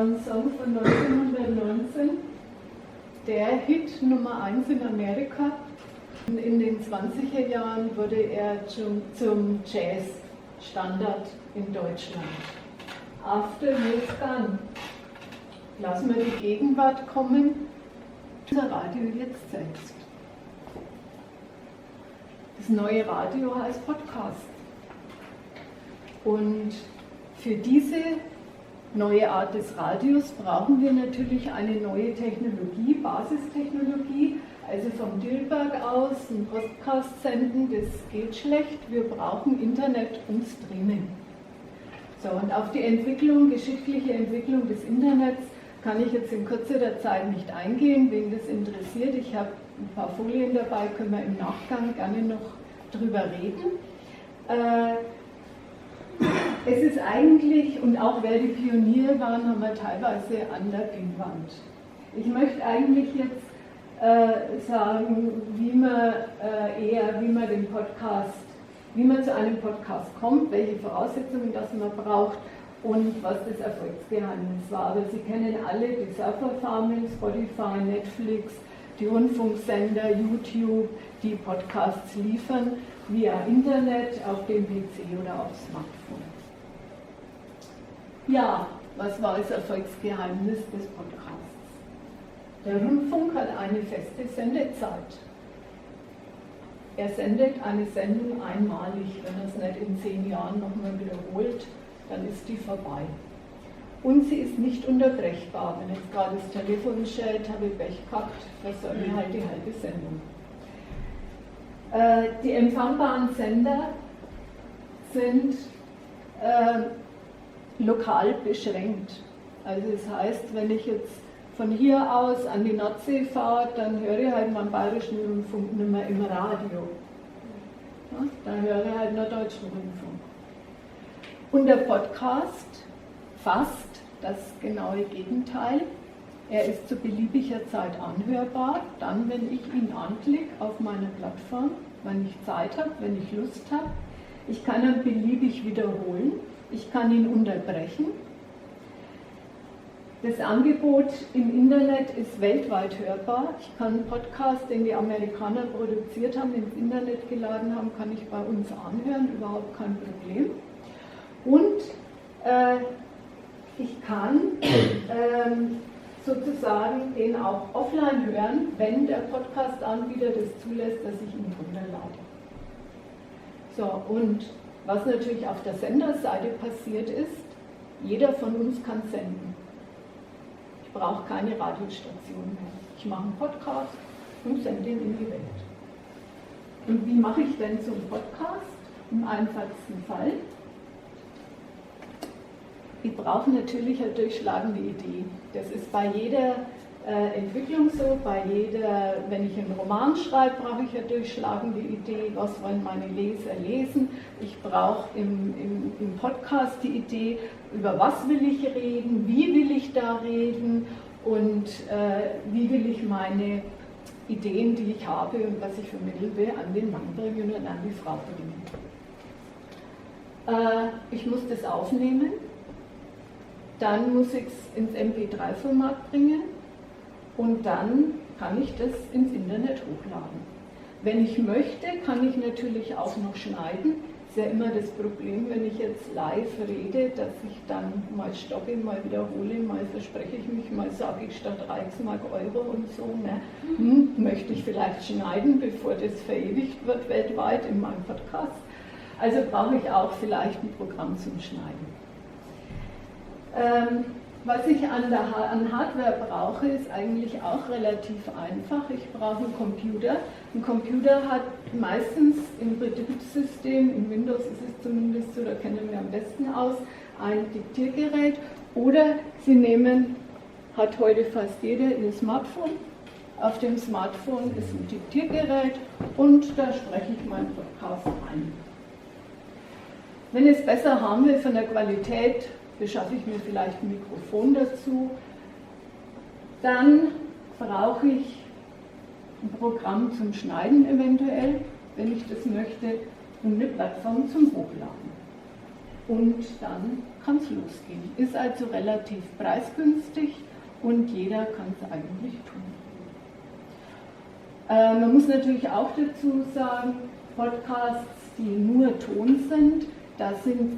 ein Song von 1919, der Hit Nummer 1 in Amerika. In den 20er Jahren wurde er zum Jazz-Standard in Deutschland. After Years Gone. Lassen wir die Gegenwart kommen. Unser Radio jetzt selbst. Das neue Radio heißt Podcast. Und für diese neue Art des Radios brauchen wir natürlich eine neue Technologie, Basistechnologie. Also vom Dilberg aus ein Podcast senden, das geht schlecht. Wir brauchen Internet und Streaming. So, und auf die Entwicklung, geschichtliche Entwicklung des Internets kann ich jetzt in kürzerer Zeit nicht eingehen, wen das interessiert. Ich habe ein paar Folien dabei, können wir im Nachgang gerne noch drüber reden. Es ist eigentlich, und auch wer die Pioniere waren, haben wir teilweise an der Pinnwand. Ich möchte eigentlich jetzt sagen, wie man den Podcast, wie man zu einem Podcast kommt, welche Voraussetzungen das man braucht und was das Erfolgsgeheimnis war. Aber Sie kennen alle die Surferfarming, Spotify, Netflix, die Rundfunksender, YouTube, die Podcasts liefern via Internet, auf dem PC oder aufs Smartphone. Ja, was war das Erfolgsgeheimnis des Podcasts? Der Rundfunk hat eine feste Sendezeit. Er sendet eine Sendung einmalig. Wenn er es nicht in 10 Jahren nochmal wiederholt, dann ist die vorbei. Und sie ist nicht unterbrechbar. Wenn jetzt gerade das Telefon schellt, habe ich Pech gehabt, versäume ich halt die halbe Sendung. Die empfangbaren Sender sind lokal beschränkt. Also das heißt, wenn ich jetzt von hier aus an die Nordsee fahre, dann höre ich halt meinen bayerischen Rundfunk nicht mehr im Radio. Ja, da höre ich halt nur deutschen Rundfunk. Und der Podcast fast das genaue Gegenteil. Er ist zu beliebiger Zeit anhörbar, dann, wenn ich ihn anklicke auf meiner Plattform, wenn ich Zeit habe, wenn ich Lust habe. Ich kann ihn beliebig wiederholen, ich kann ihn unterbrechen. Das Angebot im Internet ist weltweit hörbar. Ich kann einen Podcast, den die Amerikaner produziert haben, ins Internet geladen haben, kann ich bei uns anhören, überhaupt kein Problem. Und ich kann sozusagen den auch offline hören, wenn der Podcast-Anbieter das zulässt, dass ich ihn runterlade. So, und was natürlich auf der Senderseite passiert ist, jeder von uns kann senden. Ich brauche keine Radiostation mehr. Ich mache einen Podcast und sende ihn in die Welt. Und wie mache ich denn so einen Podcast? Im einfachsten Fall. Ich brauche natürlich eine durchschlagende Idee. Das ist bei jeder Entwicklung so, wenn ich einen Roman schreibe, brauche ich eine durchschlagende Idee, was wollen meine Leser lesen. Ich brauche im Podcast die Idee, über was will ich reden, wie will ich da reden und wie will ich meine Ideen, die ich habe und was ich vermitteln will, an den Mann bringen und an die Frau bringen. Ich muss das aufnehmen. Dann muss ich es ins MP3-Format bringen und dann kann ich das ins Internet hochladen. Wenn ich möchte, kann ich natürlich auch noch schneiden. Ist ja immer das Problem, wenn ich jetzt live rede, dass ich dann mal stoppe, mal wiederhole, mal verspreche ich mich, mal sage ich statt Reichsmark Euro und so. Ne? Möchte ich vielleicht schneiden, bevor das verewigt wird weltweit in meinem Podcast. Also brauche ich auch vielleicht ein Programm zum Schneiden. Was ich an Hardware brauche, ist eigentlich auch relativ einfach. Ich brauche einen Computer. Ein Computer hat meistens im Betriebssystem, in Windows ist es zumindest so, da kennen wir am besten aus, ein Diktiergerät. Oder Sie nehmen, hat heute fast jeder, Ihr Smartphone. Auf dem Smartphone ist ein Diktiergerät und da spreche ich meinen Podcast ein. Wenn ich es besser haben will von der Qualität, beschaffe ich mir vielleicht ein Mikrofon dazu. Dann brauche ich ein Programm zum Schneiden eventuell, wenn ich das möchte, und eine Plattform zum Hochladen. und dann kann es losgehen. Ist also relativ preisgünstig und jeder kann es eigentlich tun. Man muss natürlich auch dazu sagen, Podcasts, die nur Ton sind, da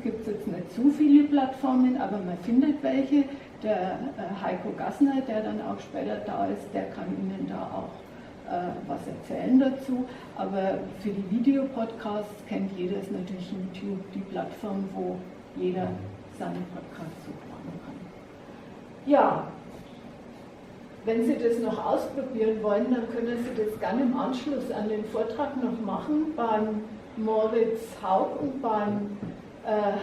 gibt es jetzt nicht so viele Plattformen, aber man findet welche. Der Heiko Gassner, der dann auch später da ist, der kann Ihnen da auch was erzählen dazu. Aber für die Videopodcasts kennt jeder ist natürlich YouTube, die Plattform, wo jeder seinen Podcast hochladen kann. Ja, wenn Sie das noch ausprobieren wollen, dann können Sie das gerne im Anschluss an den Vortrag noch machen, beim Moritz Haug und beim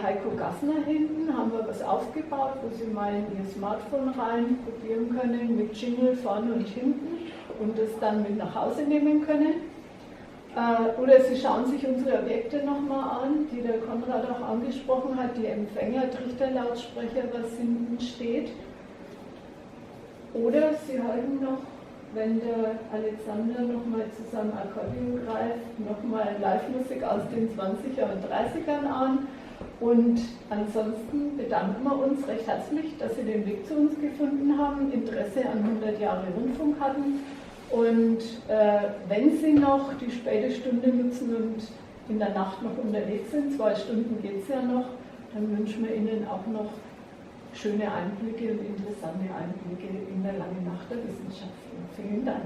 Heiko Gassner hinten haben wir was aufgebaut, wo Sie mal in Ihr Smartphone rein probieren können, mit Jingle vorne und hinten und das dann mit nach Hause nehmen können. Oder Sie schauen sich unsere Objekte nochmal an, die der Konrad auch angesprochen hat, die Empfänger, Trichterlautsprecher, was hinten steht. Oder Sie halten noch, wenn der Alexander nochmal zusammen Akkordeon greift, nochmal Live-Musik aus den 20er und 30ern an. Und ansonsten bedanken wir uns recht herzlich, dass Sie den Weg zu uns gefunden haben, Interesse an 100 Jahre Rundfunk hatten. Und wenn Sie noch die späte Stunde nutzen und in der Nacht noch unterwegs sind, 2 Stunden geht es ja noch, dann wünschen wir Ihnen auch noch schöne Einblicke und interessante Einblicke in der langen Nacht der Wissenschaften. Vielen Dank.